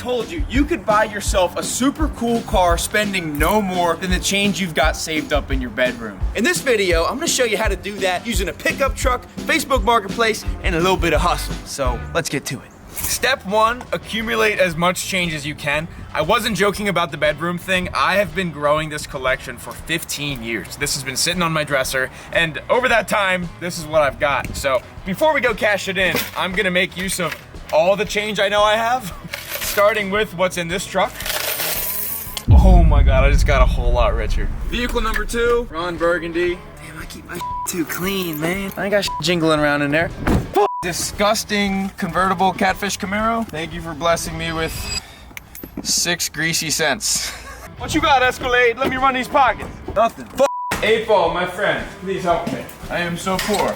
told you, you could buy yourself a super cool car spending no more than the change you've got saved up in your bedroom. In this video, I'm gonna show you how to do that using a pickup truck, Facebook Marketplace, and a little bit of hustle. So let's get to it. Step 1, accumulate as much change as you can. I wasn't joking about the bedroom thing. I have been growing this collection for 15 years. This has been sitting on my dresser, and over that time, this is what I've got. So before we go cash it in, I'm gonna make use of all the change I know I have, starting with what's in this truck. Oh my God, I just got a whole lot richer. Vehicle number 2, Ron Burgundy. Damn, I keep my too clean, man. I ain't got jingling around in there. Disgusting convertible catfish Camaro. Thank you for blessing me with 6 greasy cents. What you got, Escalade? Let me run these pockets. Nothing. 8 Ball, my friend, please help me. I am so poor.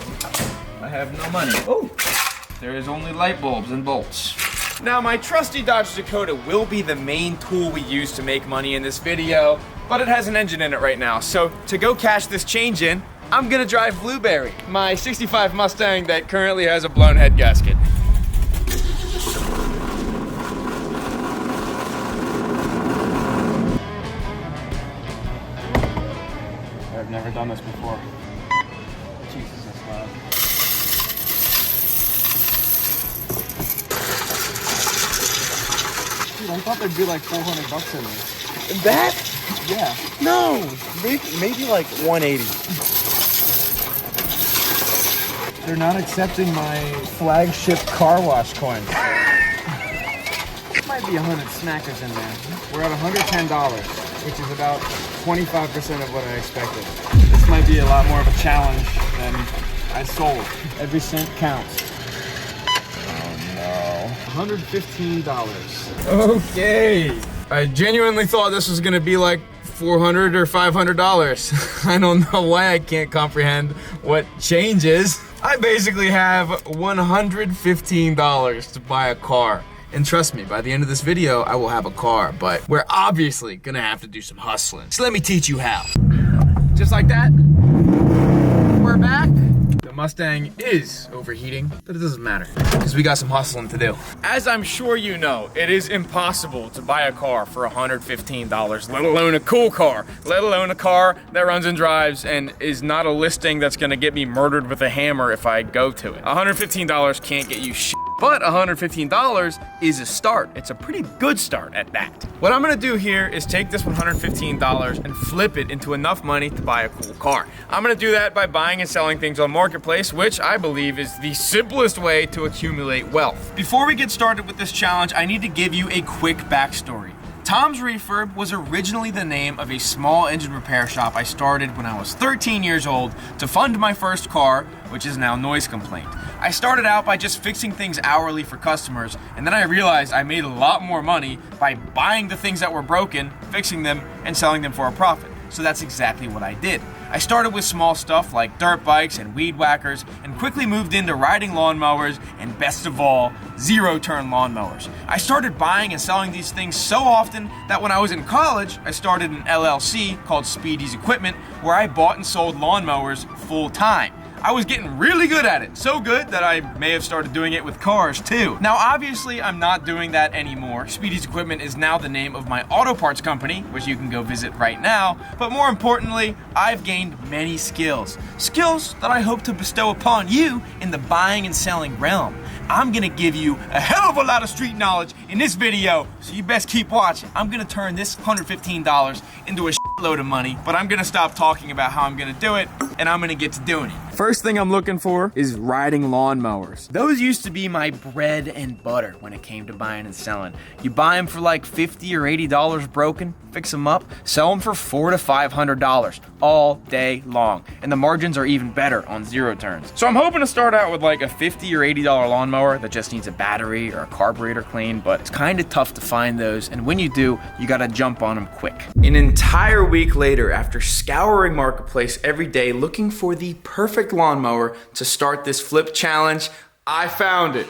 I have no money. Oh, there is only light bulbs and bolts. Now, my trusty Dodge Dakota will be the main tool we use to make money in this video, but it has an engine in it right now. So to go cash this change in, I'm gonna drive Blueberry, my 65 Mustang that currently has a blown head gasket. I've never done this before. Jesus, that's loud. Dude, I thought there'd be like 400 bucks in this. That? Yeah. No, maybe like 180. They're not accepting my flagship car wash coins. Might be 100 snackers in there. We're at $110, which is about 25% of what I expected. This might be a lot more of a challenge than I sold. Every cent counts. Oh no. $115. Okay. I genuinely thought this was gonna be like $400 or $500. I don't know why I can't comprehend what change is. I basically have $115 to buy a car. And trust me, by the end of this video, I will have a car, but we're obviously gonna have to do some hustling. So let me teach you how. Just like that, we're back. The Mustang is overheating, but it doesn't matter, because we got some hustling to do. As I'm sure you know, it is impossible to buy a car for $115, let alone a cool car, let alone a car that runs and drives and is not a listing that's gonna get me murdered with a hammer if I go to it. $115 can't get you shit. But $115 is a start. It's a pretty good start at that. What I'm gonna do here is take this $115 and flip it into enough money to buy a cool car. I'm gonna do that by buying and selling things on Marketplace, which I believe is the simplest way to accumulate wealth. Before we get started with this challenge, I need to give you a quick backstory. Tom's Refurb was originally the name of a small engine repair shop I started when I was 13 years old to fund my first car, which is now Noise Complaint. I started out by just fixing things hourly for customers, and then I realized I made a lot more money by buying the things that were broken, fixing them, and selling them for a profit. So that's exactly what I did. I started with small stuff like dirt bikes and weed whackers, and quickly moved into riding lawnmowers, and best of all, zero-turn lawnmowers. I started buying and selling these things so often that when I was in college, I started an LLC called Speedy's Equipment, where I bought and sold lawnmowers full-time. I was getting really good at it, so good that I may have started doing it with cars too. Now obviously I'm not doing that anymore. Speedy's Equipment is now the name of my auto parts company, which you can go visit right now, but more importantly, I've gained many skills. Skills that I hope to bestow upon you in the buying and selling realm. I'm gonna give you a hell of a lot of street knowledge in this video, so you best keep watching. I'm gonna turn this $115 into a load of money, but I'm gonna stop talking about how I'm gonna do it, and I'm gonna get to doing it. First thing I'm looking for is riding lawnmowers. Those used to be my bread and butter when it came to buying and selling. You buy them for like $50 or $80 broken, fix them up, sell them for $400 to $500 all day long. And the margins are even better on zero turns. So I'm hoping to start out with like a $50 or $80 lawnmower that just needs a battery or a carburetor clean, but it's kind of tough to find those. And when you do, you gotta jump on them quick. An entire week later, after scouring Marketplace every day looking for the perfect lawnmower to start this flip challenge, I found it.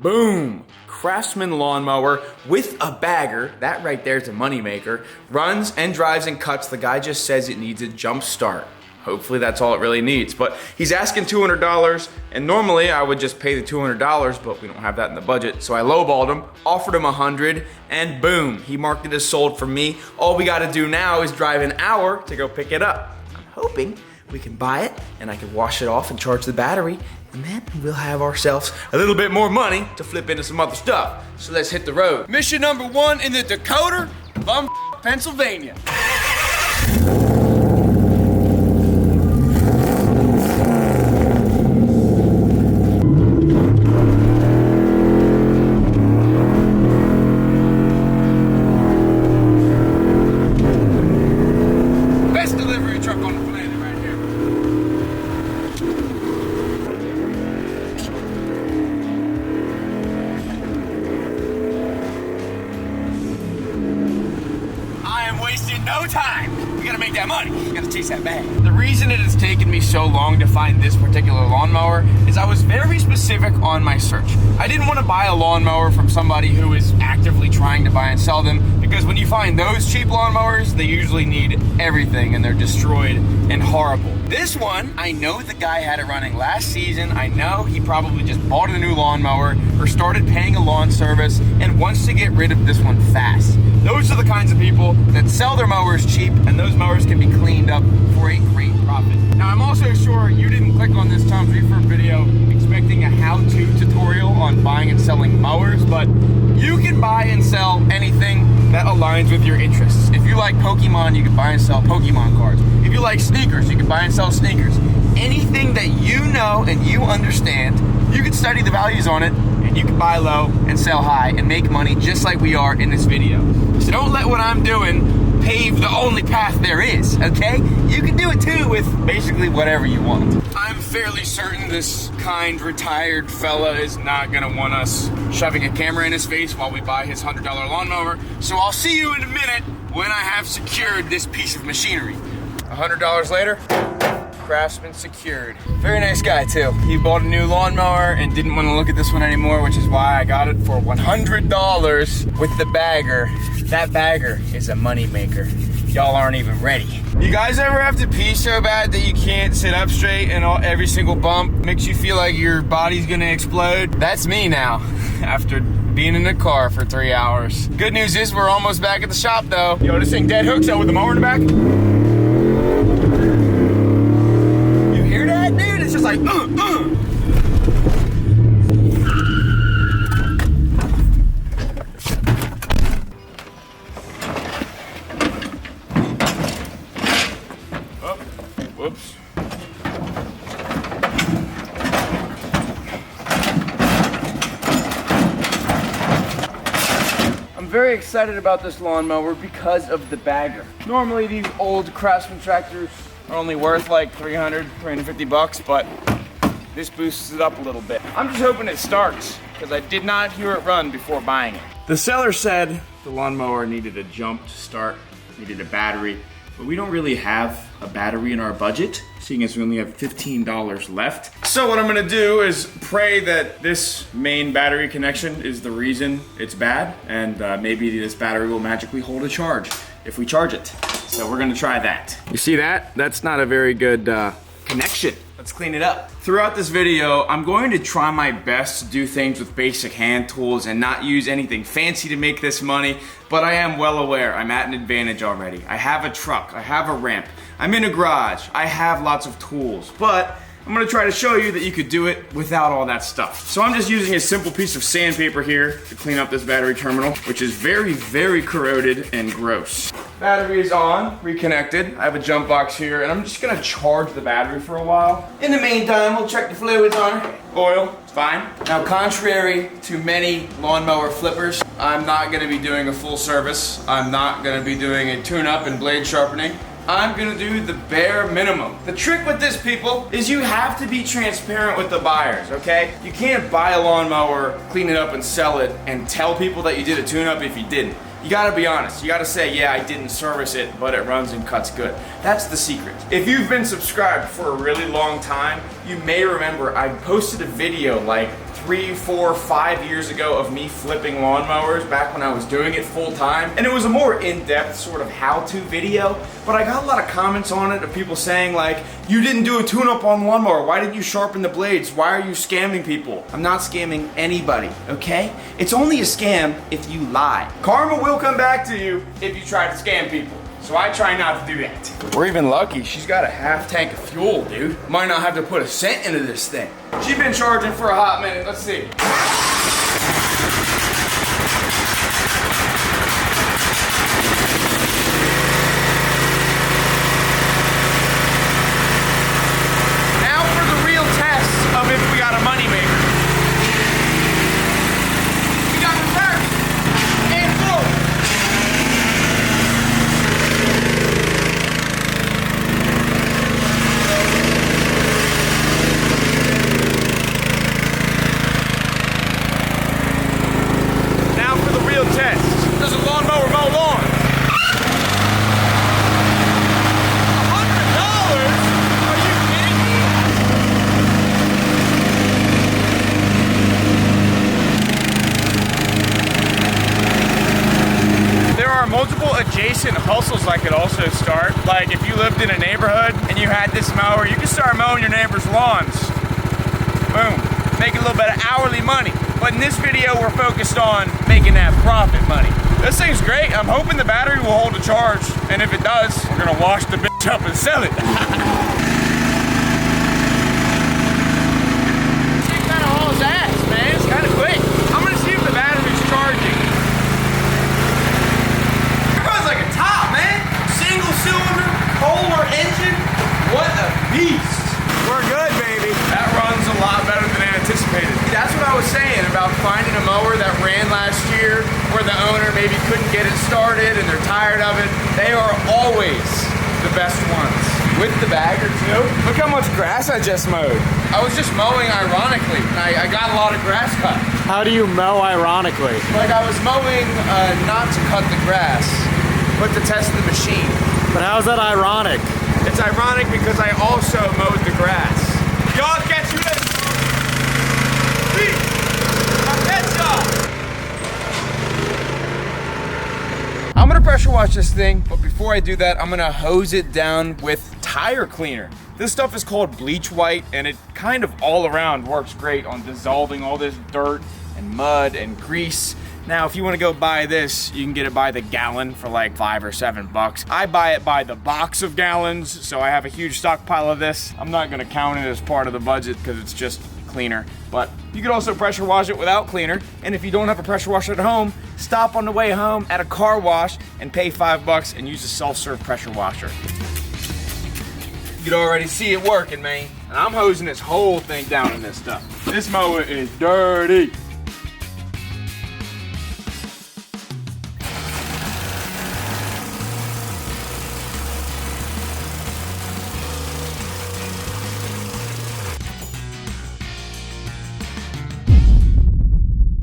Boom! Craftsman lawnmower with a bagger, that right there is a moneymaker, runs and drives and cuts. The guy just says it needs a jump start. Hopefully that's all it really needs. But he's asking $200, and normally I would just pay the $200, but we don't have that in the budget. So I lowballed him, offered him $100, and boom, he marked it as sold for me. All we gotta do now is drive an hour to go pick it up. I'm hoping we can buy it, and I can wash it off and charge the battery, and then we'll have ourselves a little bit more money to flip into some other stuff. So let's hit the road. Mission number 1 in the Dakota, Pennsylvania. Best delivery truck on the planet right here. I am wasting no time. We gotta make that money. We gotta chase that bag. The reason it has taken me so long to find this particular lawnmower is I was very specific on my search. I didn't want to buy a lawnmower from somebody who is actively trying to buy and sell them, because when you find those cheap lawnmowers, they usually need everything and they're destroyed and horrible. This one, I know the guy had it running last season. I know he probably just bought a new lawnmower or started paying a lawn service and wants to get rid of this one fast. Those are the kinds of people that sell their mowers cheap, and those mowers can be cleaned up for a great profit. Now, I'm also sure you didn't click on this Tom's Refurb video expecting a how-to tutorial on buying and selling mowers, but you can buy and sell anything that aligns with your interests. If you like Pokemon, you can buy and sell Pokemon cards. If you like sneakers, you can buy and sell sneakers. Anything that you know and you understand, you can study the values on it, and you can buy low and sell high and make money just like we are in this video. So don't let what I'm doing pave the only path there is, okay? You can do it too with basically whatever you want. I'm fairly certain this kind retired fella is not gonna want us shoving a camera in his face while we buy his $100 lawnmower. So I'll see you in a minute when I have secured this piece of machinery. $100 later, Craftsman secured. Very nice guy too. He bought a new lawnmower and didn't want to look at this one anymore, which is why I got it for $100 with the bagger. That bagger is a money maker. Y'all aren't even ready. You guys ever have to pee so bad that you can't sit up straight and every single bump makes you feel like your body's gonna explode? That's me now, after being in the car for 3 hours. Good news is we're almost back at the shop though. Yo, this thing dead hooks out with the mower in the back. You hear that, dude? It's just like, Whoops. I'm very excited about this lawnmower because of the bagger. Normally these old Craftsman tractors are only worth like 350 bucks, but this boosts it up a little bit. I'm just hoping it starts, because I did not hear it run before buying it. The seller said the lawnmower needed a jump to start, needed a battery, but we don't really have a battery in our budget, seeing as we only have $15 left. So what I'm gonna do is pray that this main battery connection is the reason it's bad, and maybe this battery will magically hold a charge if we charge it. So we're gonna try that. You see that? That's not a very good connection. Let's clean it up. Throughout this video, I'm going to try my best to do things with basic hand tools and not use anything fancy to make this money, but I am well aware I'm at an advantage already. I have a truck, I have a ramp, I'm in a garage, I have lots of tools, but I'm gonna try to show you that you could do it without all that stuff. So I'm just using a simple piece of sandpaper here to clean up this battery terminal, which is very, very corroded and gross. Battery is on, reconnected. I have a jump box here, and I'm just gonna charge the battery for a while. In the meantime, we'll check the fluids on it. Oil, it's fine. Now, contrary to many lawnmower flippers, I'm not gonna be doing a full service. I'm not gonna be doing a tune-up and blade sharpening. I'm gonna do the bare minimum. The trick with this, people, is you have to be transparent with the buyers, okay? You can't buy a lawnmower, clean it up and sell it, and tell people that you did a tune-up if you didn't. You gotta be honest. You gotta say, yeah, I didn't service it, but it runs and cuts good. That's the secret. If you've been subscribed for a really long time, you may remember I posted a video like 3, 4, 5 years ago of me flipping lawnmowers back when I was doing it full time. And it was a more in-depth sort of how-to video, but I got a lot of comments on it of people saying like, you didn't do a tune-up on the lawnmower. Why didn't you sharpen the blades? Why are you scamming people? I'm not scamming anybody, okay? It's only a scam if you lie. Karma will come back to you if you try to scam people. So I try not to do that. We're even lucky she's got a half tank of fuel, dude. Might not have to put a cent into this thing. She's been charging for a hot minute. Let's see. Now for the real test of if we got a moneymaker. We got reverse and forward. Test. Does a lawnmower mow lawn? $100? Are you kidding me? There are multiple adjacent hustles I could also start. Like if you lived in a neighborhood and you had this mower, you could start mowing your neighbor's lawns. Boom. Make a little bit of hourly money. But in this video, we're focused on making that profit money. This thing's great. I'm hoping the battery will hold a charge. And if it does, we're gonna wash the bitch up and sell it. It kind of hauls ass, man. It's kind of quick. I'm gonna see if the battery's charging. It runs like a top, man. Single cylinder, Mower engine. What a beast. We're good, baby. That runs a lot better than I anticipated. That's what I was saying about finding a mower that ran last year where the owner maybe couldn't get it started and they're tired of it. They are always the best ones. With the bagger too. Look how much grass I just mowed. I was just mowing ironically and I got a lot of grass cut. How do you mow ironically? Like I was mowing not to cut the grass, but to test the machine. But how's that ironic? It's ironic because I also mowed the grass. Y'all catch you later. I'm gonna pressure wash this thing, but before I do that, I'm gonna hose it down with tire cleaner. This stuff is called bleach white, and it kind of all around works great on dissolving all this dirt and mud and grease. Now, if you want to go buy this, you can get it by the gallon for like $5 or $7. I buy it by the box of gallons, so I have a huge stockpile of this. I'm not gonna count it as part of the budget because it's just cleaner, but you can also pressure wash it without cleaner. And if you don't have a pressure washer at home, stop on the way home at a car wash and pay $5 and use a self-serve pressure washer. You can already see it working, man. And I'm hosing this whole thing down in this stuff. This mower is dirty.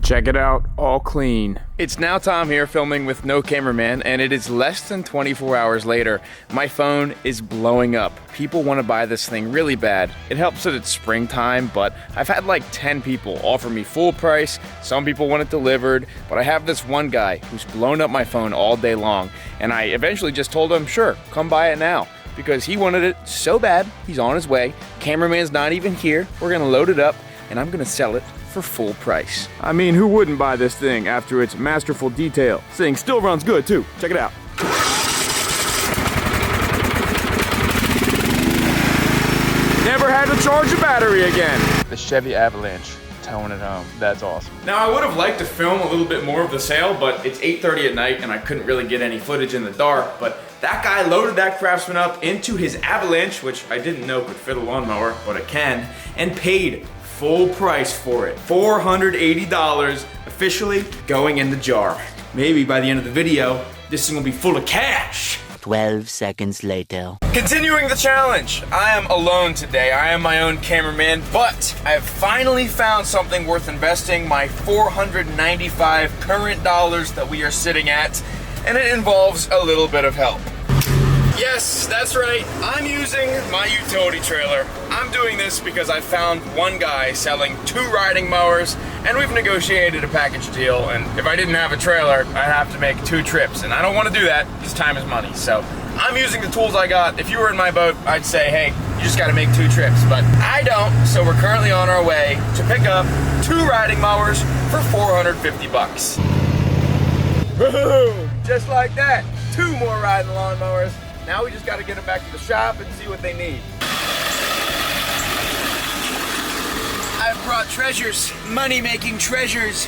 Check it out, all clean. It's now Tom here filming with no cameraman, and it is less than 24 hours later. My phone is blowing up. People want to buy this thing really bad. It helps that it's springtime, but I've had like 10 people offer me full price. Some people want it delivered, but I have this one guy who's blown up my phone all day long, and I eventually just told him, sure, come buy it now. Because he wanted it so bad, he's on his way. Cameraman's not even here. We're gonna load it up, and I'm gonna sell it for full price. I mean, who wouldn't buy this thing after its masterful detail? This thing still runs good too. Check it out. Never had to charge a battery again. The Chevy Avalanche, towing it home. That's awesome. Now, I would have liked to film a little bit more of the sale, but it's 8:30 at night and I couldn't really get any footage in the dark, but that guy loaded that Craftsman up into his Avalanche, which I didn't know could fit a lawnmower, but it can, and paid full price for it. $480 officially going in the jar. Maybe by the end of the video, this thing will be full of cash. 12 seconds later. Continuing the challenge. I am alone today. I am my own cameraman, but I have finally found something worth investing my 495 current dollars that we are sitting at, and it involves a little bit of help. Yes, that's right. I'm using my utility trailer. I'm doing this because I found one guy selling 2 riding mowers, and we've negotiated a package deal, and if I didn't have a trailer, I'd have to make 2 trips, and I don't want to do that because time is money. So I'm using the tools I got. If you were in my boat, I'd say, hey, you just got to make 2 trips, but I don't, so we're currently on our way to pick up 2 riding mowers for 450 bucks. Boom! Just like that, 2 more riding lawnmowers. Now we just got to get them back to the shop and see what they need. I've brought treasures, money-making treasures.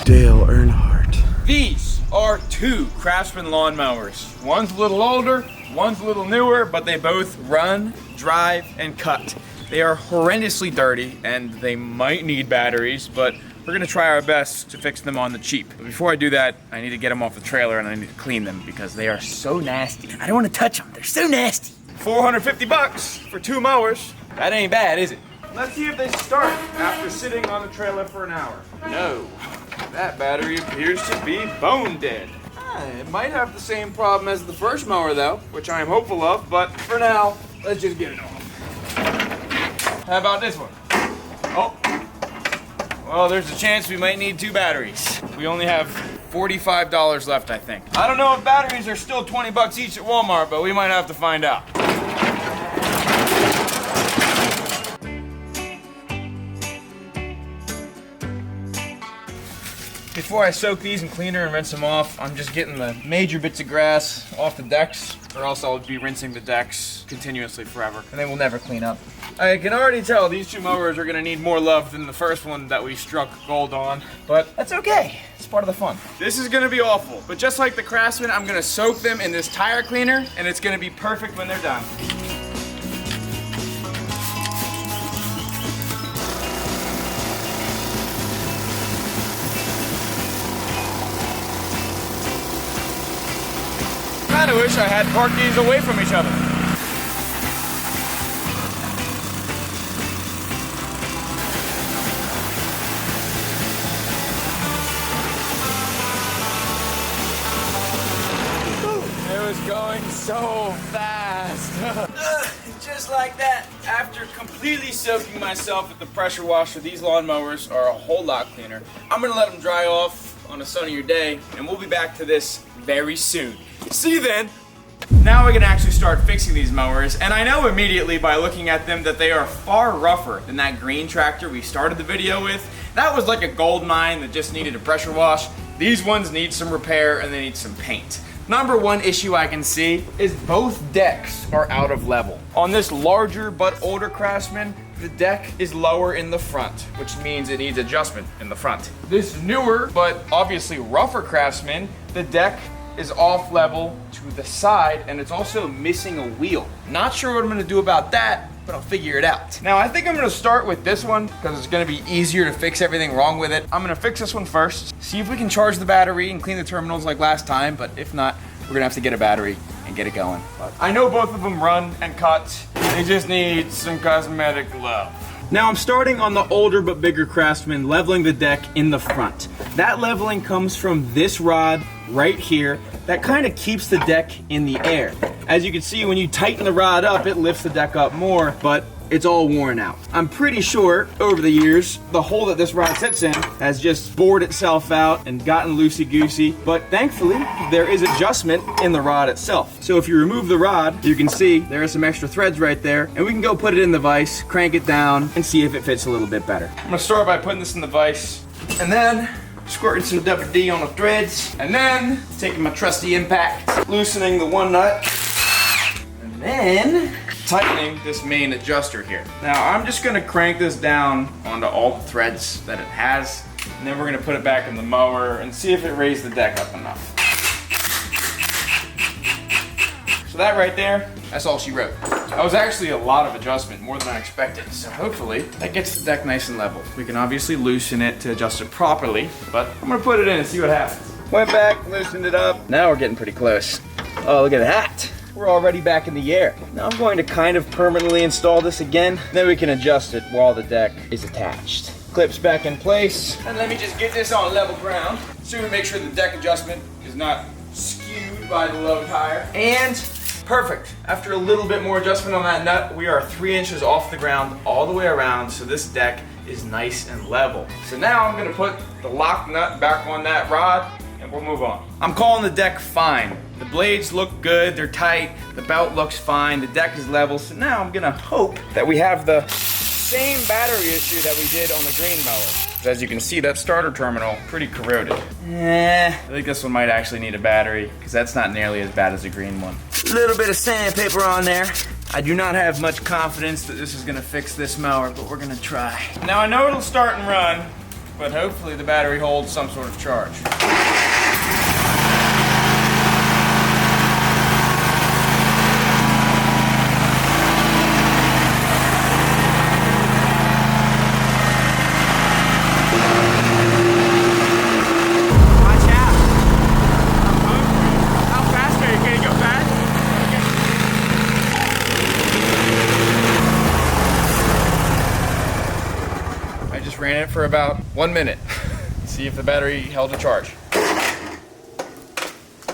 Dale Earnhardt. These are 2 Craftsman lawnmowers. One's a little older, one's a little newer, but they both run, drive, and cut. They are horrendously dirty, and they might need batteries, but we're gonna try our best to fix them on the cheap. But before I do that, I need to get them off the trailer and I need to clean them because they are so nasty. I don't want to touch them, they're so nasty. 450 bucks for 2 mowers. That ain't bad, is it? Let's see if they start after sitting on the trailer for an hour. No, that battery appears to be bone dead. It might have the same problem as the first mower though, which I am hopeful of, but for now, let's just get it off. How about this one? Oh. Well, there's a chance we might need 2 batteries. We only have $45 left, I think. I don't know if batteries are still 20 bucks each at Walmart, but we might have to find out. Before I soak these in cleaner and rinse them off, I'm just getting the major bits of grass off the decks, or else I'll be rinsing the decks continuously forever, and they will never clean up. I can already tell these 2 mowers are gonna need more love than the first one that we struck gold on, but that's okay. It's part of the fun. This is gonna be awful, but just like the Craftsman, I'm gonna soak them in this tire cleaner, and it's gonna be perfect when they're done. I wish I had parked these away from each other. It was going so fast. Just like that. After completely soaking myself with the pressure washer, these lawnmowers are a whole lot cleaner. I'm gonna let them dry off on a sunnier day, and we'll be back to this very soon. See you then. Now we can actually start fixing these mowers, and I know immediately by looking at them that they are far rougher than that green tractor we started the video with. That was like a gold mine that just needed a pressure wash. These ones need some repair and they need some paint. Number 1 issue I can see is both decks are out of level. On this larger but older Craftsman, the deck is lower in the front, which means it needs adjustment in the front. This newer but obviously rougher Craftsman, the deck is off level to the side, and it's also missing a wheel. Not sure what I'm gonna do about that, but I'll figure it out. Now I think I'm gonna start with this one because it's gonna be easier to fix everything wrong with it. I'm gonna fix this one first, see if we can charge the battery and clean the terminals like last time, but if not, we're gonna have to get a battery and get it going. But I know both of them run and cut. They just need some cosmetic love. Now I'm starting on the older but bigger Craftsman, leveling the deck in the front. That leveling comes from this rod right here that kind of keeps the deck in the air. As you can see, when you tighten the rod up, it lifts the deck up more, but it's all worn out. I'm pretty sure over the years, the hole that this rod sits in has just bored itself out and gotten loosey-goosey, but thankfully, there is adjustment in the rod itself. So if you remove the rod, you can see there are some extra threads right there, and we can go put it in the vise, crank it down, and see if it fits a little bit better. I'm gonna start by putting this in the vise, and then squirting some WD on the threads, and then taking my trusty impact, loosening the one nut, and then tightening this main adjuster here. Now I'm just gonna crank this down onto all the threads that it has, and then we're gonna put it back in the mower and see if it raised the deck up enough. So that right there, that's all she wrote. That was actually a lot of adjustment, more than I expected, so hopefully that gets the deck nice and level. We can obviously loosen it to adjust it properly, but I'm gonna put it in and see what happens. Went back, loosened it up. Now we're getting pretty close. Oh, look at that. We're already back in the air. Now I'm going to kind of permanently install this again, then we can adjust it while the deck is attached. clips back in place. And let me just get this on level ground so we make sure the deck adjustment is not skewed by the low tire. And perfect. After a little bit more adjustment on that nut, we are 3 inches off the ground all the way around, so this deck is nice and level. So now I'm gonna put the lock nut back on that rod and we'll move on. I'm calling the deck fine. The blades look good, they're tight, the belt looks fine, the deck is level, so now I'm gonna hope that we have the same battery issue that we did on the green mower. As you can see, that starter terminal, pretty corroded. I think this one might actually need a battery, because that's not nearly as bad as the green one. A little bit of sandpaper on there. I do not have much confidence that this is gonna fix this mower, but we're gonna try. Now I know it'll start and run, but hopefully the battery holds some sort of charge. Ran it for about 1 minute. See if the battery held a charge.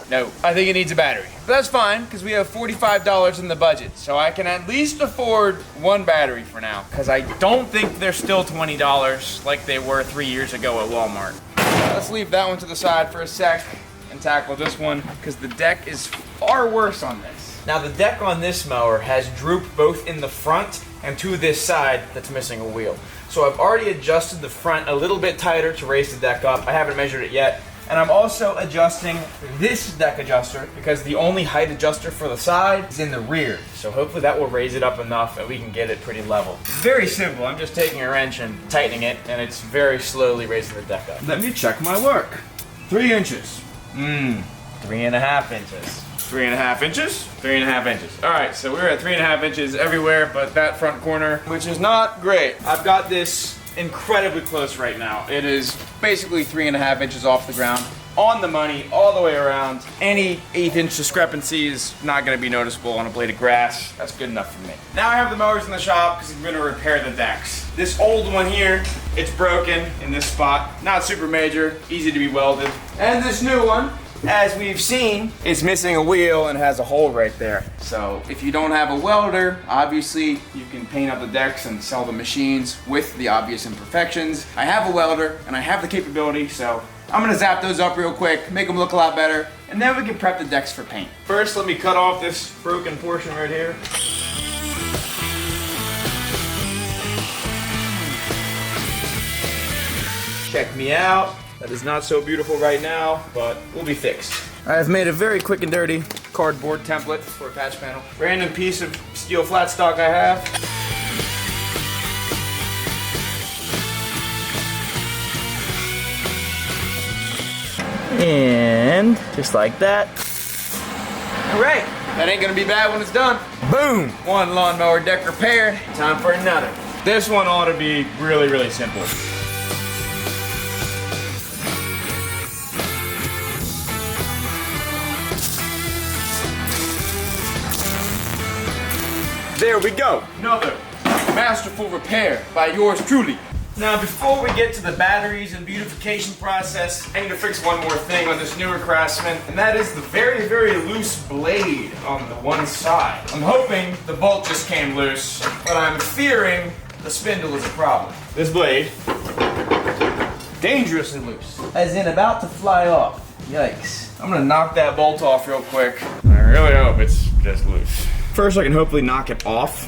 No, I think it needs a battery. But that's fine, because we have $45 in the budget. So I can at least afford one battery for now. Because I don't think they're still $20 like they were 3 years ago at Walmart. Let's leave that one to the side for a sec and tackle this one, because the deck is far worse on this. Now the deck on this mower has droop both in the front and to this side that's missing a wheel. So I've already adjusted the front a little bit tighter to raise the deck up. I haven't measured it yet. And I'm also adjusting this deck adjuster because the only height adjuster for the side is in the rear. So hopefully that will raise it up enough and we can get it pretty level. Very simple. I'm just taking a wrench and tightening it, and it's very slowly raising the deck up. Let me check my work. 3 inches. 3.5 inches. 3.5 inches? 3.5 inches. All right, so we're at 3.5 inches everywhere but that front corner, which is not great. I've got this incredibly close right now. It is basically 3.5 inches off the ground, on the money, all the way around. Any 1/8 discrepancy is not gonna be noticeable on a blade of grass. That's good enough for me. Now I have the mowers in the shop because I'm gonna repair the decks. This old one here, it's broken in this spot. Not super major, easy to be welded. And this new one, as we've seen, is missing a wheel and has a hole right there. So if you don't have a welder, obviously you can paint up the decks and sell the machines with the obvious imperfections. I have a welder and I have the capability, so I'm gonna zap those up real quick, make them look a lot better, and then we can prep the decks for paint. First, let me cut off this broken portion right here. Check me out. That is not so beautiful right now, but will be fixed. I have made a very quick and dirty cardboard template for a patch panel. Random piece of steel flat stock I have. And just like that. All right, that ain't gonna be bad when it's done. Boom, one lawnmower deck repaired. Time for another. This one ought to be really, really simple. There we go. Another masterful repair by yours truly. Now, before we get to the batteries and beautification process, I need to fix one more thing on this newer Craftsman, and that is the very, very loose blade on the one side. I'm hoping the bolt just came loose, but I'm fearing the spindle is a problem. This blade, dangerously loose, as in about to fly off. Yikes. I'm gonna knock that bolt off real quick. I really hope it's just loose. First, I can hopefully knock it off.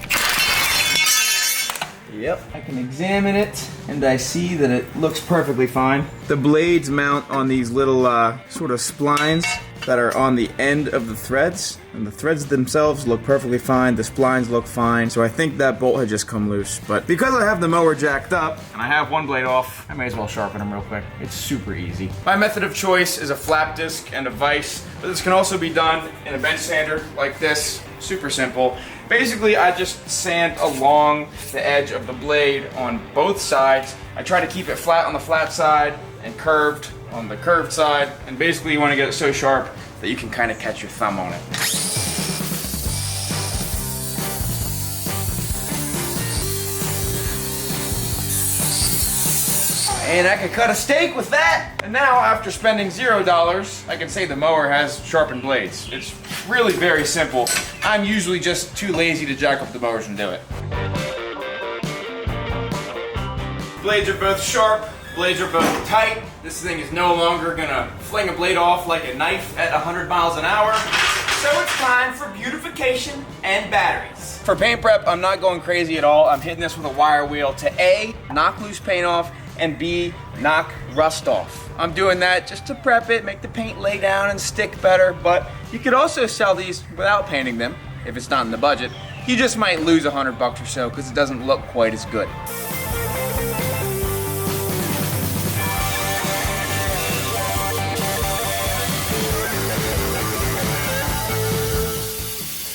Yep, I can examine it, and I see that it looks perfectly fine. The blades mount on these little sort of splines that are on the end of the threads, and the threads themselves look perfectly fine. The splines look fine, so I think that bolt had just come loose. But because I have the mower jacked up, and I have one blade off, I may as well sharpen them real quick. It's super easy. My method of choice is a flap disc and a vise, but this can also be done in a bench sander like this. Super simple. Basically, I just sand along the edge of the blade on both sides. I try to keep it flat on the flat side and curved on the curved side. And basically, you want to get it so sharp that you can kind of catch your thumb on it. And I could cut a steak with that. And now, after spending $0, I can say the mower has sharpened blades. It's really very simple. I'm usually just too lazy to jack up the mowers and do it. Blades are both sharp, blades are both tight. This thing is no longer gonna fling a blade off like a knife at 100 miles an hour. So it's time for beautification and batteries. For paint prep, I'm not going crazy at all. I'm hitting this with a wire wheel to A, knock loose paint off, and B, knock rust off. I'm doing that just to prep it, make the paint lay down and stick better, but you could also sell these without painting them if it's not in the budget. You just might lose $100 or so because it doesn't look quite as good.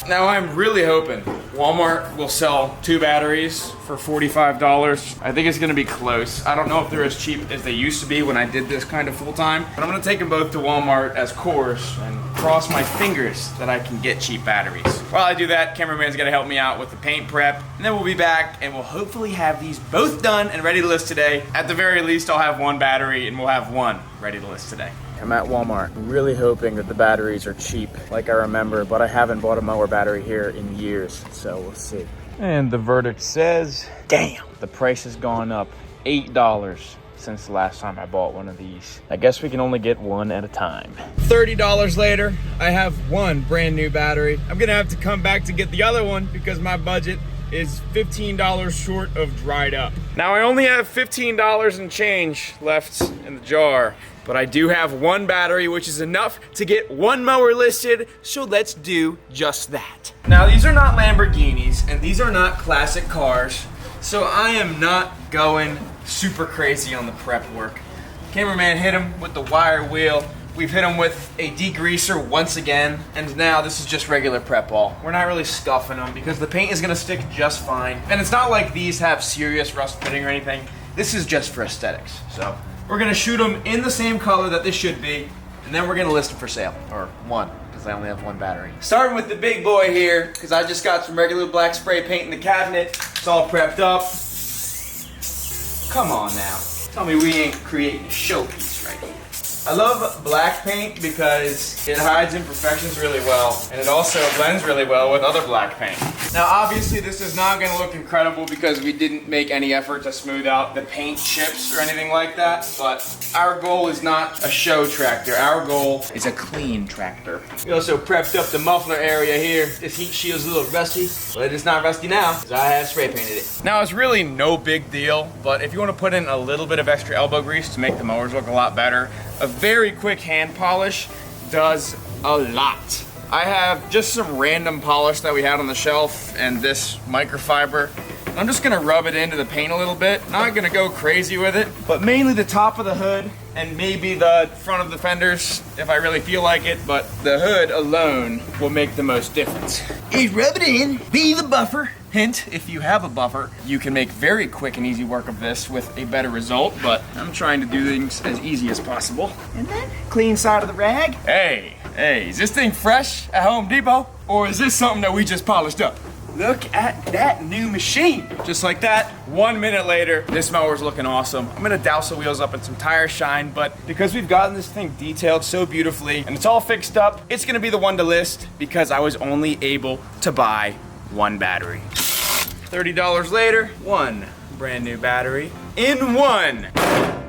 Now I'm really hoping Walmart will sell 2 batteries for $45. I think it's gonna be close. I don't know if they're as cheap as they used to be when I did this kind of full time, but I'm gonna take them both to Walmart as cores and cross my fingers that I can get cheap batteries. While I do that, cameraman's gonna help me out with the paint prep, and then we'll be back and we'll hopefully have these both done and ready to list today. At the very least, I'll have 1 battery and we'll have 1 ready to list today. I'm at Walmart, really hoping that the batteries are cheap like I remember, but I haven't bought a mower battery here in years, so we'll see. And the verdict says, damn, the price has gone up $8 since the last time I bought one of these. I guess we can only get 1 at a time. $30 later, I have 1 brand new battery. I'm gonna have to come back to get the other one because my budget is $15 short of dried up. Now I only have $15 and change left in the jar, but I do have 1 battery, which is enough to get 1 mower listed, so let's do just that. Now these are not Lamborghinis, and these are not classic cars, so I am not going super crazy on the prep work. Cameraman hit him with the wire wheel. We've hit him with a degreaser once again, and now this is just regular prep ball. We're not really scuffing them because the paint is gonna stick just fine. And it's not like these have serious rust pitting or anything. This is just for aesthetics. So we're gonna shoot them in the same color that this should be, and then we're gonna list them for sale, or 1, because I only have 1 battery. Starting with the big boy here, because I just got some regular black spray paint in the cabinet. It's all prepped up. Come on now. Tell me we ain't creating a showpiece right here. I love black paint because it hides imperfections really well, and it also blends really well with other black paint. Now obviously this is not going to look incredible because we didn't make any effort to smooth out the paint chips or anything like that, but our goal is not a show tractor. Our goal is a clean tractor. We also prepped up the muffler area here. This heat shield's a little rusty, but it's not rusty now because I have spray painted it. Now it's really no big deal, but if you want to put in a little bit of extra elbow grease to make the mowers look a lot better, a very quick hand polish does a lot. I have just some random polish that we had on the shelf and this microfiber. I'm just gonna rub it into the paint a little bit. Not gonna go crazy with it, but mainly the top of the hood and maybe the front of the fenders if I really feel like it, but the hood alone will make the most difference. You rub it in, be the buffer. Hint, if you have a buffer, you can make very quick and easy work of this with a better result, but I'm trying to do things as easy as possible. And then, clean side of the rag. Hey, is this thing fresh at Home Depot? Or is this something that we just polished up? Look at that new machine. Just like that, 1 minute later, this mower's looking awesome. I'm gonna douse the wheels up in some tire shine, but because we've gotten this thing detailed so beautifully and it's all fixed up, it's gonna be the one to list because I was only able to buy 1 battery. $30 later, 1 brand new battery in 1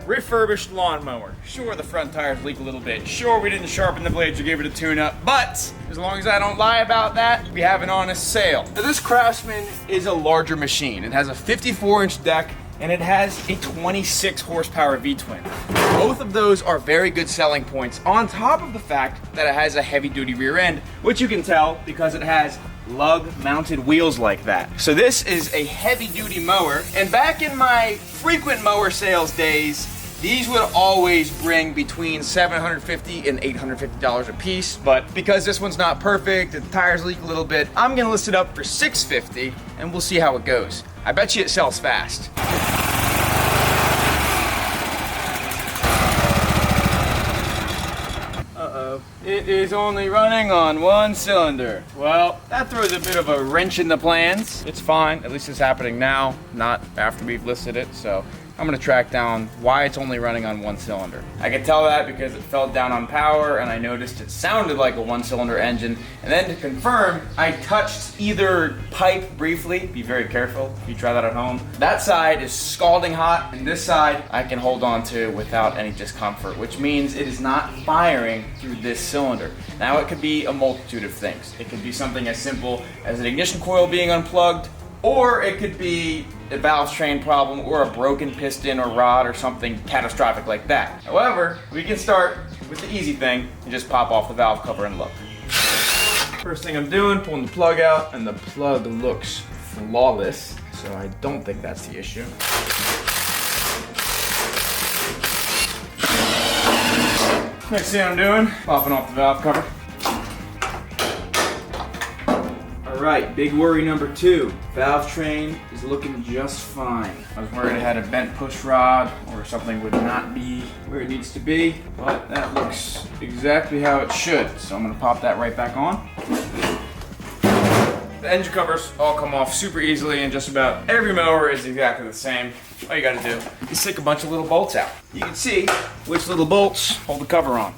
refurbished lawnmower. Sure, the front tires leak a little bit. Sure, we didn't sharpen the blades or give it a tune-up, but as long as I don't lie about that, we have an honest sale. Now, this Craftsman is a larger machine. It has a 54-inch deck, and it has a 26 horsepower V-twin. Both of those are very good selling points, on top of the fact that it has a heavy-duty rear end, which you can tell because it has lug-mounted wheels like that. So this is a heavy-duty mower, and back in my frequent mower sales days, these would always bring between $750 and $850 a piece, but because this one's not perfect, the tires leak a little bit, I'm gonna list it up for $650, and we'll see how it goes. I bet you it sells fast. Uh-oh. It is only running on one cylinder. Well, that throws a bit of a wrench in the plans. It's fine, at least it's happening now, not after we've listed it, so I'm gonna track down why it's only running on one cylinder. I can tell that because it fell down on power and I noticed it sounded like a one-cylinder engine. And then to confirm, I touched either pipe briefly. Be very careful if you try that at home. That side is scalding hot, and this side I can hold on to without any discomfort, which means it is not firing through this cylinder. Now it could be a multitude of things. It could be something as simple as an ignition coil being unplugged, or it could be a valve train problem or a broken piston or rod or something catastrophic like that. However, we can start with the easy thing and just pop off the valve cover and look. First thing I'm doing, pulling the plug out, and the plug looks flawless, so I don't think that's the issue. Next thing I'm doing, popping off the valve cover. Alright, big worry number 2. Valve train is looking just fine. I was worried it had a bent push rod or something would not be where it needs to be, but that looks exactly how it should. So I'm gonna pop that right back on. The engine covers all come off super easily, and just about every mower is exactly the same. All you gotta do is take a bunch of little bolts out. You can see which little bolts hold the cover on.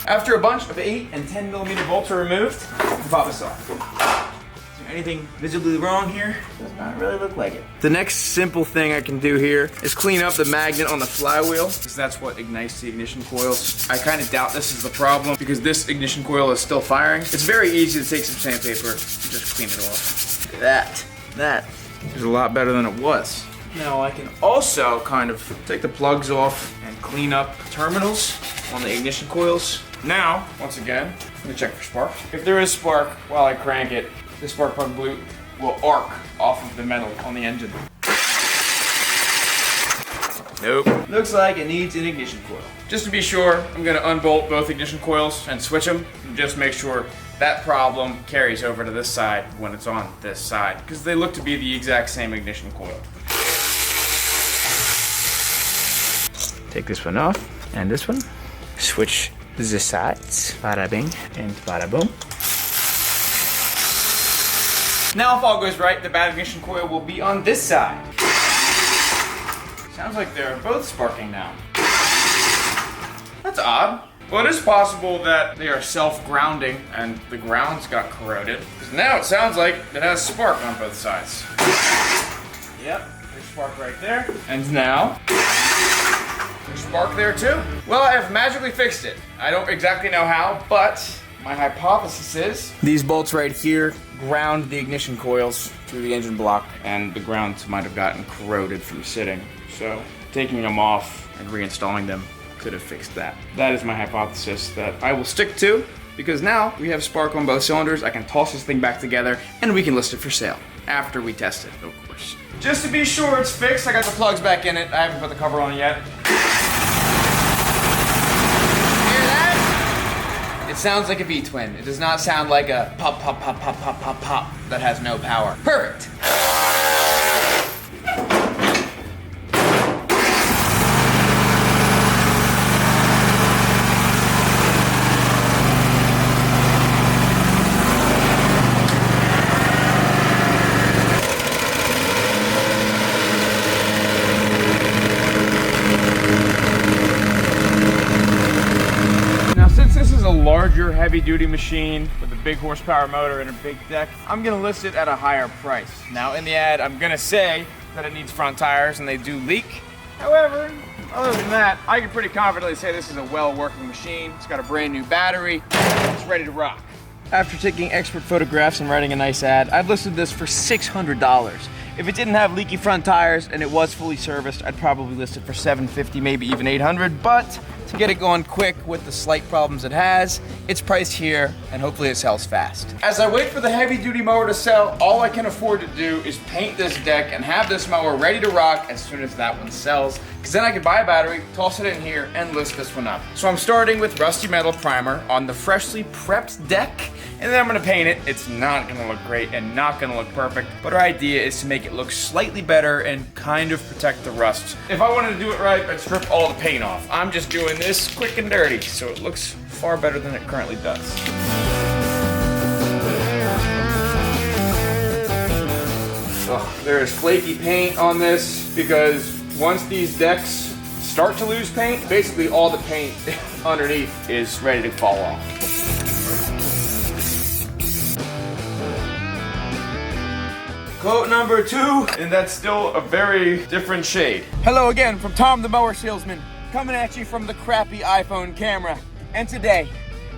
After a bunch of 8 and 10 millimeter bolts are removed, you can pop this off. Is there anything visibly wrong here? Does not really look like it. The next simple thing I can do here is clean up the magnet on the flywheel, because that's what ignites the ignition coils. I kind of doubt this is the problem, because this ignition coil is still firing. It's very easy to take some sandpaper and just clean it off. Look at that is a lot better than it was. Now I can also kind of take the plugs off and clean up terminals on the ignition coils. Now, once again, I'm gonna check for spark. If there is spark while I crank it, the spark plug boot will arc off of the metal on the engine. Nope. Looks like it needs an ignition coil. Just to be sure, I'm gonna unbolt both ignition coils and switch them, and just make sure that problem carries over to this side when it's on this side, because they look to be the exact same ignition coil. Take this one off, and this one. Switch the sides, bada bing and bada boom. Now if all goes right, the bad ignition coil will be on this side. Sounds like they're both sparking now. That's odd. Well, it is possible that they are self-grounding and the grounds got corroded, because now it sounds like it has spark on both sides. Yep, there's spark right there. And now there's spark there too. Well, I have magically fixed it. I don't exactly know how, but my hypothesis is these bolts right here ground the ignition coils through the engine block, and the grounds might have gotten corroded from sitting. So taking them off and reinstalling them could have fixed that. That is my hypothesis that I will stick to, because now we have spark on both cylinders. I can toss this thing back together and we can list it for sale after we test it, of course. Just to be sure it's fixed, I got the plugs back in it. I haven't put the cover on yet. It sounds like a V-twin. It does not sound like a pop, pop, pop, pop, pop, pop, pop that has no power. Perfect. Larger heavy-duty machine with a big horsepower motor and a big deck, I'm gonna list it at a higher price. Now in the ad, I'm gonna say that it needs front tires and they do leak. However, other than that, I can pretty confidently say this is a well-working machine. It's got a brand new battery. It's ready to rock. After taking expert photographs and writing a nice ad, I'd listed this for $600. If it didn't have leaky front tires and it was fully serviced, I'd probably list it for $750, maybe even $800, but to get it going quick with the slight problems it has, it's priced here and hopefully it sells fast. As I wait for the heavy duty mower to sell, all I can afford to do is paint this deck and have this mower ready to rock as soon as that one sells. because then I can buy a battery, toss it in here, and list this one up. So I'm starting with rusty metal primer on the freshly prepped deck, and then I'm gonna paint it. It's not gonna look great and not gonna look perfect, but our idea is to make it look slightly better and kind of protect the rust. If I wanted to do it right, I'd strip all the paint off. I'm just doing this quick and dirty, so it looks far better than it currently does. There is flaky paint on this because once these decks start to lose paint, basically all the paint underneath is ready to fall off. Coat number 2, and that's still a very different shade. Hello again from Tom the Mower Salesman, coming at you from the crappy iPhone camera. And today,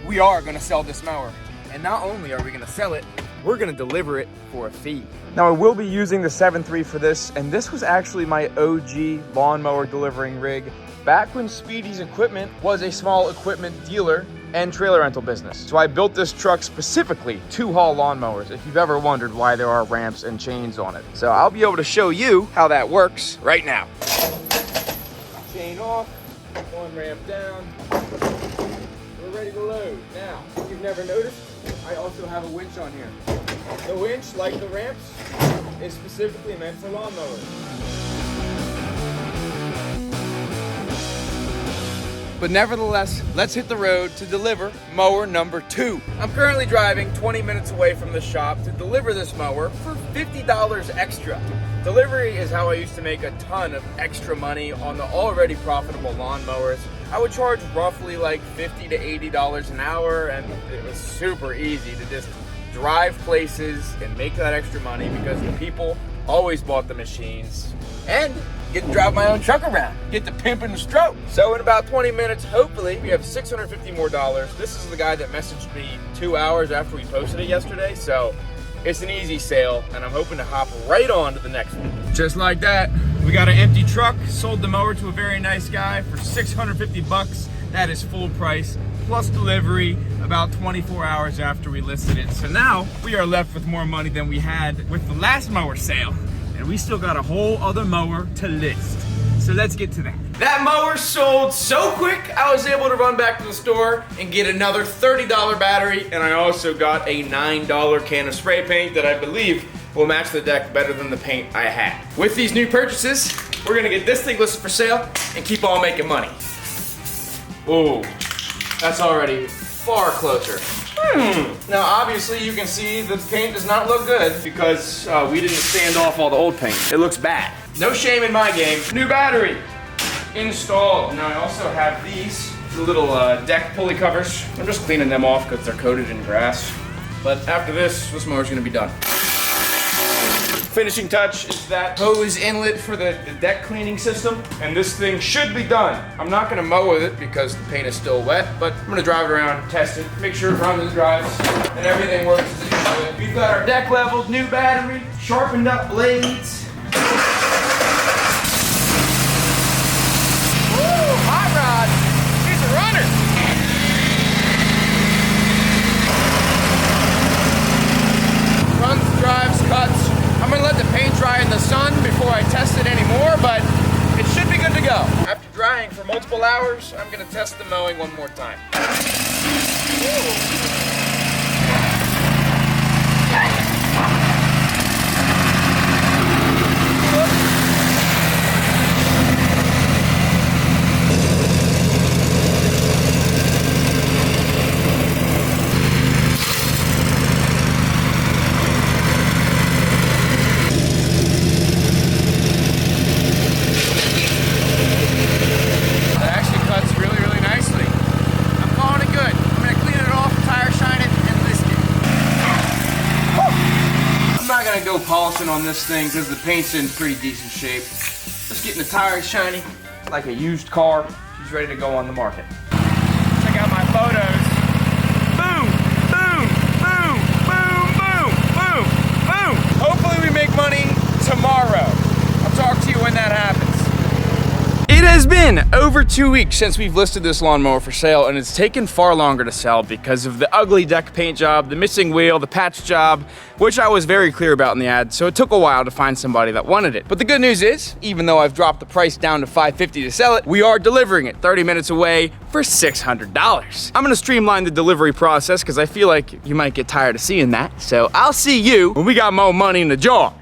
we are gonna sell this mower. And not only are we gonna sell it, we're gonna deliver it for a fee. Now I will be using the 7.3 for this, and this was actually my OG lawnmower delivering rig back when Speedy's Equipment was a small equipment dealer and trailer rental business. So I built this truck specifically to haul lawnmowers, if you've ever wondered why there are ramps and chains on it. So I'll be able to show you how that works right now. Chain off, one ramp down. We're ready to load. Now, if you've never noticed, I also have a winch on here. The winch, like the ramps, is specifically meant for lawnmowers. But nevertheless, let's hit the road to deliver mower number 2. I'm currently driving 20 minutes away from the shop to deliver this mower for $50 extra. Delivery is how I used to make a ton of extra money on the already profitable lawnmowers. I would charge roughly like $50 to $80 an hour, and it was super easy to just drive places and make that extra money because the people always bought the machines, and get to drive my own truck around, get to pimp and stroke. So in about 20 minutes, hopefully, we have $650 more. This is the guy that messaged me 2 hours after we posted it yesterday, so it's an easy sale, and I'm hoping to hop right on to the next one. Just like that, we got an empty truck, sold the mower to a very nice guy for $650. That is full price, plus delivery, about 24 hours after we listed it. So now, we are left with more money than we had with the last mower sale. And we still got a whole other mower to list. So let's get to that. That mower sold so quick, I was able to run back to the store and get another $30 battery, and I also got a $9 can of spray paint that I believe will match the deck better than the paint I had. With these new purchases, we're gonna get this thing listed for sale and keep on making money. Ooh, that's already far closer. Now obviously you can see the paint does not look good because we didn't sand off all the old paint. It looks bad. No shame in my game. New battery installed. Now I also have these little deck pulley covers. I'm just cleaning them off because they're coated in grass. But after this mower's gonna be done. Finishing touch is that hose inlet for the deck cleaning system, and this thing should be done. I'm not gonna mow with it because the paint is still wet, but I'm gonna drive it around, test it, make sure it runs and drives, and everything works as it should. We've got our deck leveled, new battery, sharpened up blades. Woo, hot rod, he's a runner. Runs, drives, cuts. I'm gonna let the paint dry in the sun before I test it anymore, but it should be good to go. After drying for multiple hours, I'm gonna test the mowing one more time. Go polishing on this thing because the paint's in pretty decent shape. Just getting the tires shiny like a used car. She's ready to go on the market. Check out my photos. Boom, boom, boom, boom, boom, boom, boom. Hopefully we make money tomorrow. I'll talk to you when that happens. It has been been over 2 weeks since we've listed this lawnmower for sale, and it's taken far longer to sell because of the ugly deck paint job, the missing wheel, the patch job, which I was very clear about in the ad, so it took a while to find somebody that wanted it. But the good news is, even though I've dropped the price down to $550 to sell it, we are delivering it 30 minutes away for $600. I'm gonna streamline the delivery process because I feel like you might get tired of seeing that, so I'll see you when we got more money in the jar.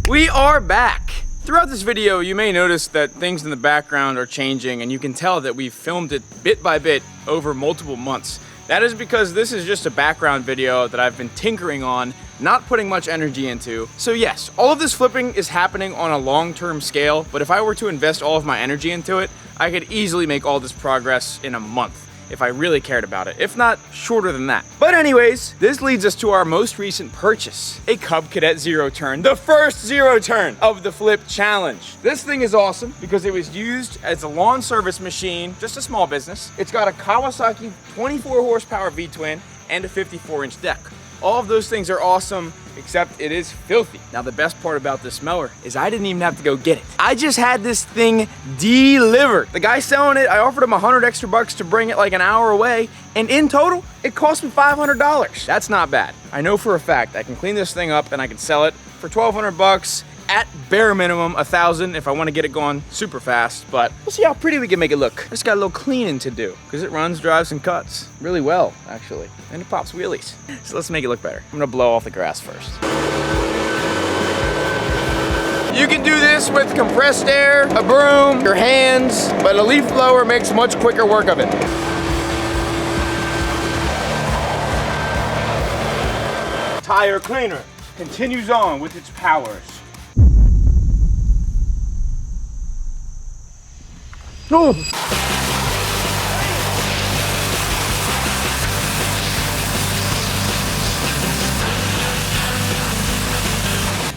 We are back. Throughout this video, you may notice that things in the background are changing, and you can tell that we've filmed it bit by bit over multiple months. That is because this is just a background video that I've been tinkering on, not putting much energy into. So yes, all of this flipping is happening on a long-term scale, but if I were to invest all of my energy into it, I could easily make all this progress in a month if I really cared about it, if not shorter than that. But anyways, this leads us to our most recent purchase, a Cub Cadet Zero Turn, the first zero turn of the Flip Challenge. This thing is awesome because it was used as a lawn service machine, just a small business. It's got a Kawasaki 24 horsepower V-twin and a 54-inch deck. All of those things are awesome, except it is filthy. Now the best part about this mower is I didn't even have to go get it. I just had this thing delivered. The guy selling it, I offered him 100 extra bucks to bring it like an hour away, and in total, it cost me $500. That's not bad. I know for a fact I can clean this thing up and I can sell it for 1,200 bucks. At bare minimum, 1,000 if I want to get it going super fast, but we'll see how pretty we can make it look. I just got a little cleaning to do because it runs, drives, and cuts really well, actually. And it pops wheelies. So let's make it look better. I'm gonna blow off the grass first. You can do this with compressed air, a broom, your hands, but a leaf blower makes much quicker work of it. Tire cleaner continues on with its powers. Oh.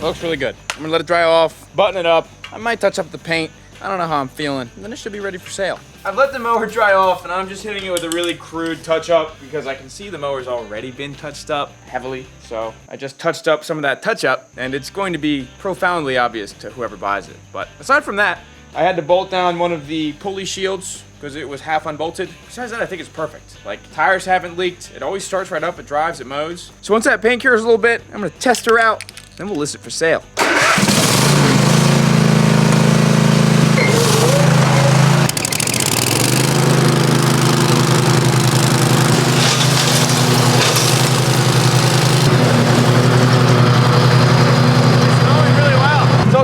Looks really good. I'm gonna let it dry off, button it up. I might touch up the paint. I don't know how I'm feeling. And then it should be ready for sale. I've let the mower dry off, and I'm just hitting it with a really crude touch-up because I can see the mower's already been touched up heavily. So I just touched up some of that touch-up, and it's going to be profoundly obvious to whoever buys it. But aside from that, I had to bolt down one of the pulley shields because it was half unbolted. Besides that, I think it's perfect. Like, tires haven't leaked. It always starts right up, it drives, it mows. So once that paint cures a little bit, I'm gonna test her out, then we'll list it for sale.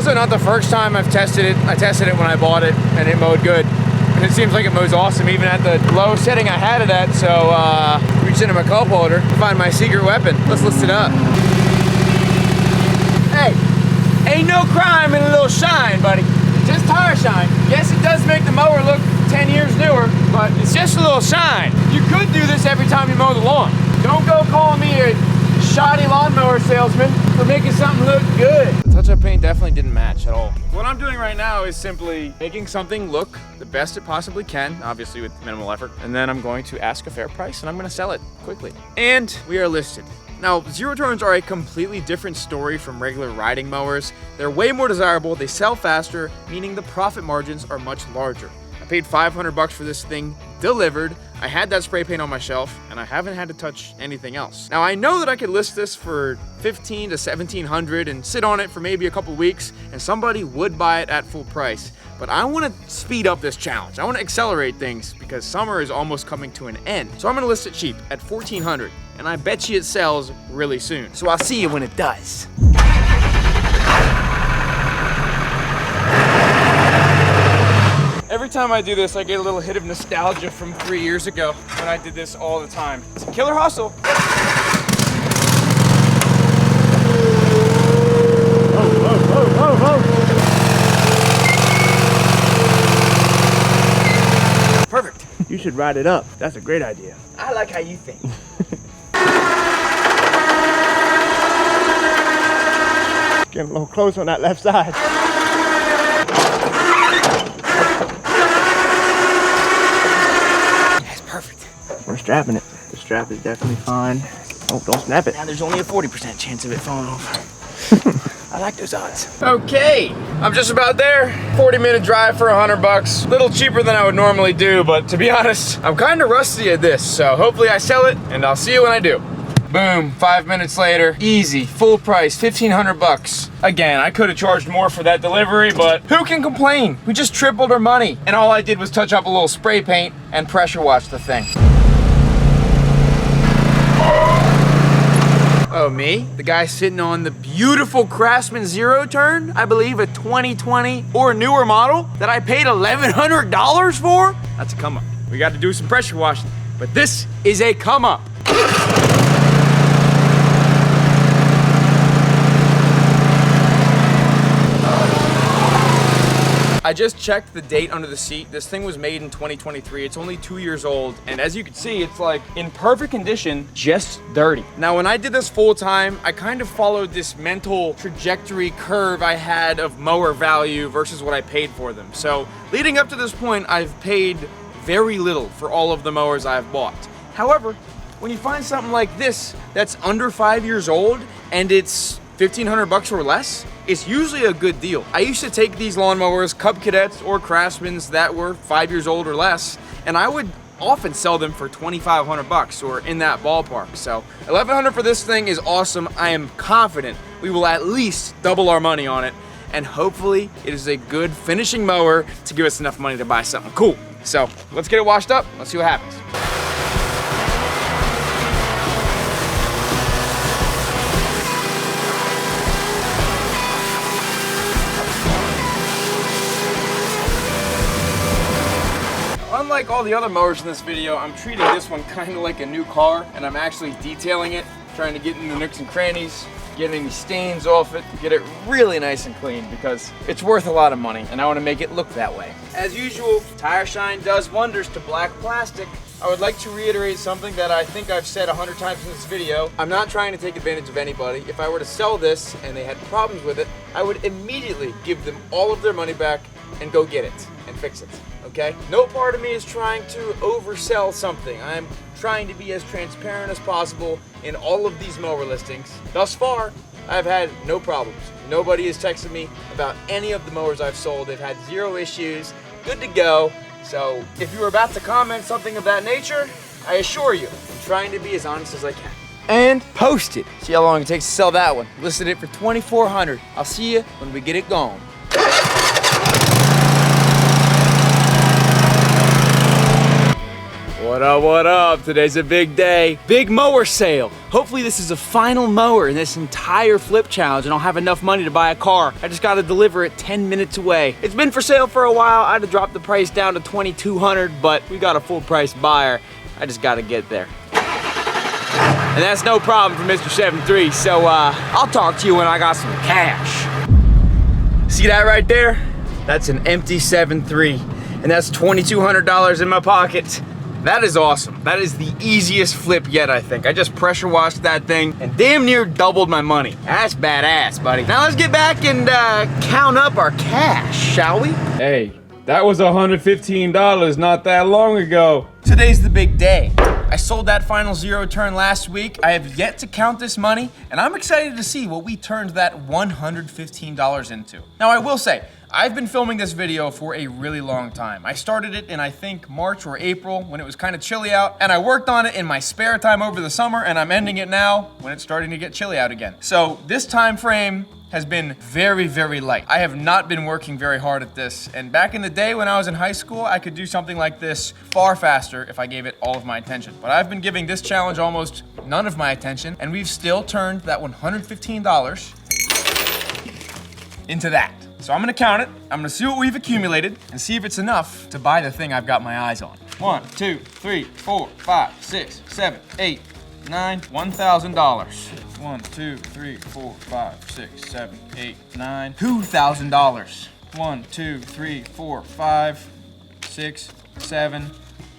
Not the first time I've tested it. I tested it when I bought it and it mowed good. And it seems like it mows awesome even at the low setting I had it at. So reached into my cup holder to find my secret weapon. Let's list it up. Hey, ain't no crime in a little shine, buddy. Just tire shine. Yes, it does make the mower look 10 years newer, but it's just a little shine. You could do this every time you mow the lawn. Don't go calling me a shoddy lawnmower salesman for making something look good. The touch-up paint definitely didn't match at all. What I'm doing right now is simply making something look the best it possibly can, obviously with minimal effort, and then I'm going to ask a fair price and I'm gonna sell it quickly. And we are listed. Now, zero turns are a completely different story from regular riding mowers. They're way more desirable, they sell faster, meaning the profit margins are much larger. I paid 500 bucks for this thing delivered. I had that spray paint on my shelf and I haven't had to touch anything else. Now I know that I could list this for $1,500 to $1,700 and sit on it for maybe a couple weeks and somebody would buy it at full price. But I want to speed up this challenge. I want to accelerate things because summer is almost coming to an end. So I'm going to list it cheap at $1,400 and I bet you it sells really soon. So I'll see you when it does. Every time I do this, I get a little hit of nostalgia from 3 years ago when I did this all the time. It's a killer hustle. Perfect. You should ride it up. That's a great idea. I like how you think. Getting a little close on that left side. We're strapping it. The strap is definitely fine. Oh, don't snap it. Now there's only a 40% chance of it falling off. I like those odds. Okay, I'm just about there. 40-minute drive for $100. A little cheaper than I would normally do, but to be honest, I'm kind of rusty at this, so hopefully I sell it, and I'll see you when I do. Boom, 5 minutes later, easy, full price, $1,500. Again, I could have charged more for that delivery, but who can complain? We just tripled our money, and all I did was touch up a little spray paint and pressure wash the thing. Oh, me? The guy sitting on the beautiful Craftsman Zero Turn, I believe a 2020 or newer model that I paid $1,100 for? That's a come up. We got to do some pressure washing, but this is a come up. I just checked the date under the seat. This thing was made in 2023. It's only 2 years old. And as you can see, it's like in perfect condition, just dirty. Now, when I did this full time, I kind of followed this mental trajectory curve I had of mower value versus what I paid for them. So leading up to this point, I've paid very little for all of the mowers I've bought. However, when you find something like this that's under 5 years old and it's $1,500 or less, it's usually a good deal. I used to take these lawnmowers, Cub Cadets or Craftsmans that were 5 years old or less, and I would often sell them for $2,500 or in that ballpark. So $1,100 for this thing is awesome. I am confident we will at least double our money on it, and hopefully it is a good finishing mower to give us enough money to buy something cool. So let's get it washed up. Let's see what happens. Unlike all the other mowers in this video, I'm treating this one kind of like a new car, and I'm actually detailing it, trying to get in the nooks and crannies, get any stains off it, get it really nice and clean because it's worth a lot of money and I want to make it look that way. As usual, tire shine does wonders to black plastic. I would like to reiterate something that I think I've said 100 times in this video. I'm not trying to take advantage of anybody. If I were to sell this and they had problems with it, I would immediately give them all of their money back and go get it and fix it, okay? No part of me is trying to oversell something. I'm trying to be as transparent as possible in all of these mower listings. Thus far, I've had no problems. Nobody has texted me about any of the mowers I've sold. They've had zero issues, good to go. So if you were about to comment something of that nature, I assure you, I'm trying to be as honest as I can. And post it. See how long it takes to sell that one. Listed it for $2,400. I'll see you when we get it going. What up, what up? Today's a big day. Big mower sale. Hopefully this is a final mower in this entire flip challenge and I'll have enough money to buy a car. I just gotta deliver it 10 minutes away. It's been for sale for a while. I had to drop the price down to $2,200, but we got a full price buyer. I just gotta get there. And that's no problem for Mr. 73, so I'll talk to you when I got some cash. See that right there? That's an empty 7.3, and that's $2,200 in my pocket. That is awesome. That is the easiest flip yet, I think. I just pressure washed that thing and damn near doubled my money. That's badass, buddy. Now let's get back and count up our cash, shall we? Hey, that was $115 not that long ago. Today's the big day. I sold that final zero turn last week. I have yet to count this money, and I'm excited to see what we turned that $115 into. Now, I will say, I've been filming this video for a really long time. I started it in, I think, March or April when it was kind of chilly out, and I worked on it in my spare time over the summer, and I'm ending it now when it's starting to get chilly out again. So this time frame has been very, very light. I have not been working very hard at this, and back in the day when I was in high school, I could do something like this far faster if I gave it all of my attention. But I've been giving this challenge almost none of my attention, and we've still turned that $115 into that. So I'm gonna count it, I'm gonna see what we've accumulated, and see if it's enough to buy the thing I've got my eyes on. 1, 2, 3, 4, 5, 6, 7, 8, 9, $1,000. 1, 2, 3, 4, 5, 6, 7, 8, 9, $2,000. 1, 2, 3, 4, 5, 6, 7,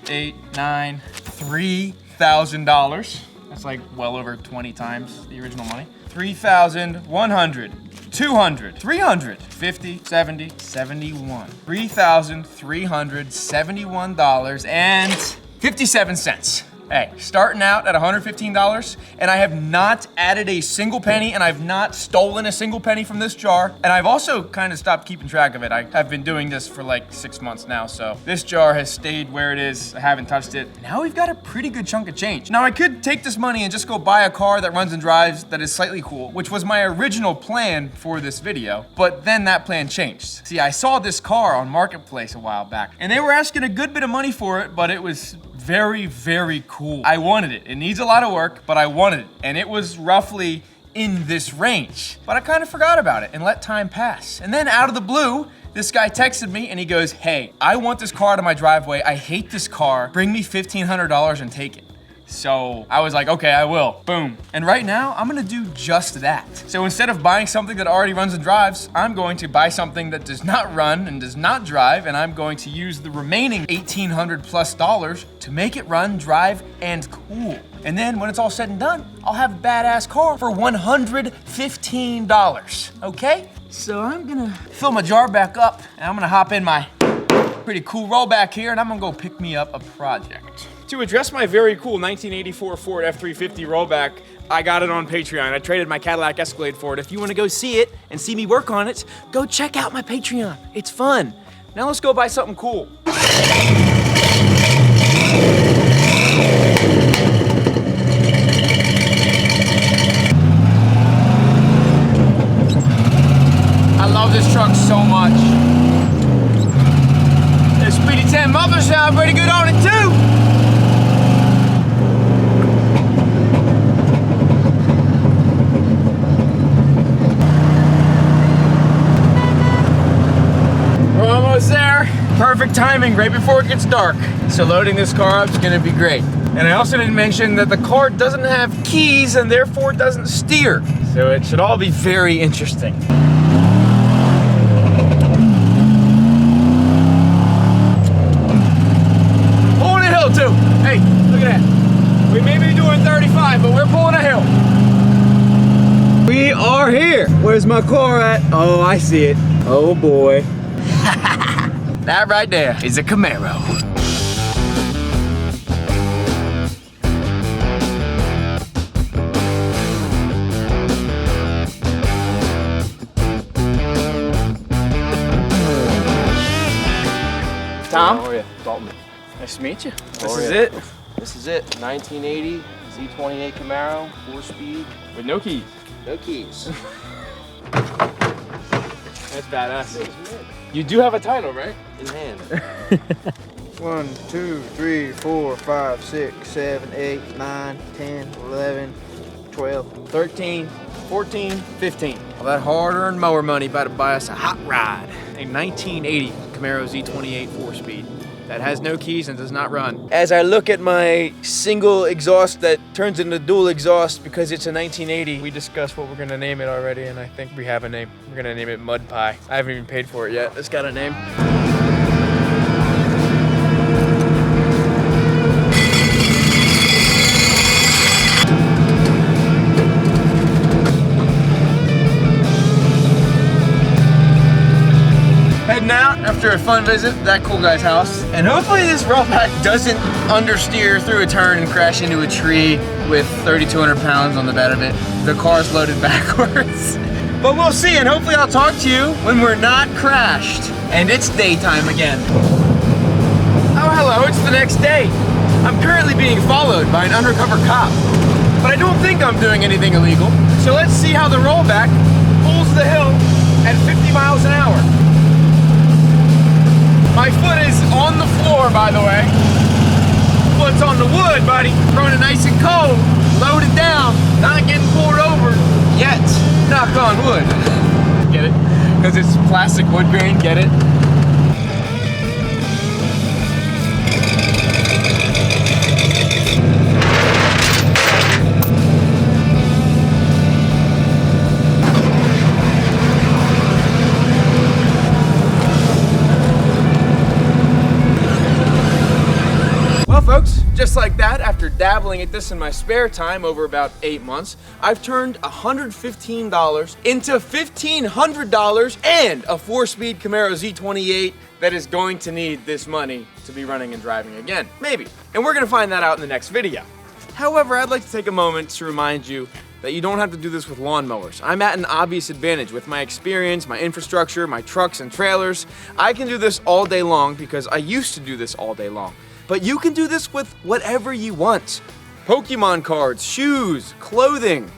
8, 9, $3,000. That's like well over 20 times the original money. 3,100. 200, 300, 50, 70, 71. $3,371.57. Hey, starting out at $115, and I have not added a single penny, and I've not stolen a single penny from this jar, and I've also kind of stopped keeping track of it. I have been doing this for like 6 months now, so this jar has stayed where it is. I haven't touched it. Now we've got a pretty good chunk of change. Now I could take this money and just go buy a car that runs and drives that is slightly cool, which was my original plan for this video, but then that plan changed. See, I saw this car on Marketplace a while back, and they were asking a good bit of money for it, but it was very, very cool. I wanted it. It needs a lot of work, but I wanted it, and it was roughly in this range. But I kind of forgot about it and let time pass. And then out of the blue, this guy texted me and he goes, hey, I want this car to my driveway. I hate this car. Bring me $1,500 and take it. So I was like, okay, I will. Boom. And right now, I'm gonna do just that. So instead of buying something that already runs and drives, I'm going to buy something that does not run and does not drive, and I'm going to use the remaining $1,800 plus to make it run, drive, and cool. And then when it's all said and done, I'll have a badass car for $115, okay? So I'm gonna fill my jar back up, and I'm gonna hop in my pretty cool rollback here, and I'm gonna go pick me up a project. To address my very cool 1984 Ford F-350 rollback, I got it on Patreon. I traded my Cadillac Escalade for it. If you want to go see it and see me work on it, go check out my Patreon. It's fun. Now let's go buy something cool. I love this truck so much. The Speedy 10 muffler sound pretty good on it too. There. Perfect timing right before it gets dark. So loading this car up is gonna be great. And I also didn't mention that the car doesn't have keys and therefore doesn't steer. So it should all be very interesting. Pulling a hill too. Hey, look at that. We may be doing 35, but we're pulling a hill. We are here. Where's my car at? Oh, I see it. Oh boy. That right there is a Camaro. Tom? How are you? Dalton. Nice to meet you. How This are is you? it. This is it. 1980 Z28 Camaro, 4-speed, With no keys. no keys. That's badass. You do have a title, right? In hand. 1, 2, 3, 4, 5, 6, 7, 8, 9, 10, 11, 12. 13, 14, 15. All that hard-earned mower money about to buy us a hot ride. A 1980 Camaro Z28 4-speed that has no keys and does not run. As I look at my single exhaust that turns into dual exhaust because it's a 1980, we discussed what we're gonna name it already, and I think we have a name. We're gonna name it Mud Pie. I haven't even paid for it yet. It's got a name. Heading out after a fun visit to that cool guy's house. And hopefully this rollback doesn't understeer through a turn and crash into a tree with 3,200 pounds on the bed of it. The car's loaded backwards. But we'll see, and hopefully I'll talk to you when we're not crashed and it's daytime again. Oh, hello, it's the next day. I'm currently being followed by an undercover cop, but I don't think I'm doing anything illegal. So let's see how the rollback pulls the hill at 50 miles an hour. My foot is on the floor, by the way. Foot's on the wood, buddy. Throwing it nice and cold, loaded down, not getting pulled over yet. Knock on wood. Get it? Because it's plastic wood grain, get it? Well, folks, just like that, after dabbling at this in my spare time over about 8 months, I've turned $115 into $1,500 and a 4-speed Camaro Z28 that is going to need this money to be running and driving again. Maybe. And we're gonna find that out in the next video. However, I'd like to take a moment to remind you that you don't have to do this with lawnmowers. I'm at an obvious advantage with my experience, my infrastructure, my trucks and trailers. I can do this all day long because I used to do this all day long. But you can do this with whatever you want. Pokemon cards, shoes, clothing.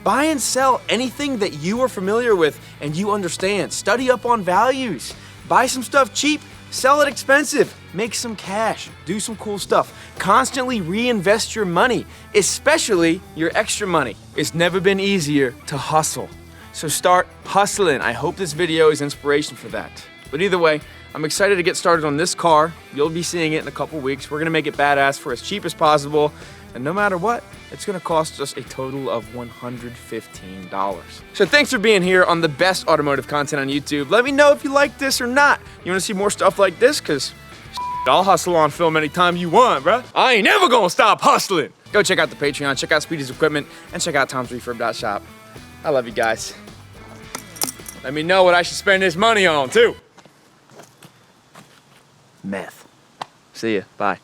Buy and sell anything that you are familiar with and you understand. Study up on values. Buy some stuff cheap, sell it expensive. Make some cash, do some cool stuff. Constantly reinvest your money, especially your extra money. It's never been easier to hustle. So start hustling. I hope this video is inspiration for that. But either way, I'm excited to get started on this car. You'll be seeing it in a couple weeks. We're gonna make it badass for as cheap as possible. And no matter what, it's gonna cost us a total of $115. So thanks for being here on the best automotive content on YouTube. Let me know if you like this or not. You wanna see more stuff like this? Cause I'll hustle on film anytime you want, bruh. I ain't never gonna stop hustling. Go check out the Patreon, check out Speedy's equipment, and check out Tom'sRefurb.shop. I love you guys. Let me know what I should spend this money on, too. Meth. See ya. Bye.